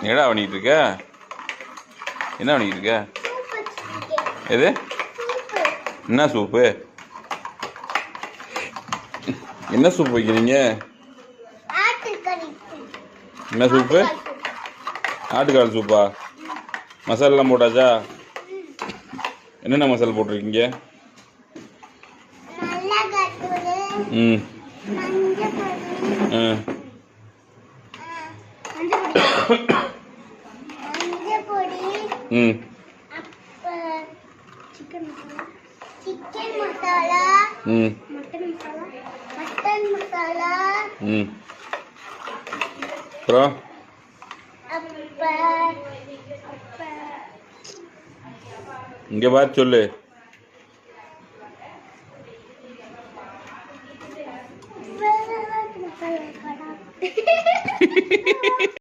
என்னடா பண்ணிட்டு இருக்க? என்ன பண்ணிட்டு இருக்க? எது? என்ன சூப்பு? என்ன சூப் வைக்கிறீங்க? என்ன சூப்பு? ஆட்டுக்கால் சூப்பா? மசாலாலாம் போட்டாச்சா? என்னென்ன மசாலா போட்டிருக்கீங்க? ம் ம் சிக்கன் மசாலா, ம் மட்டன் மசாலா, ம் அப்புறம் இங்கே பார்த்து சொல்லு. மசாலா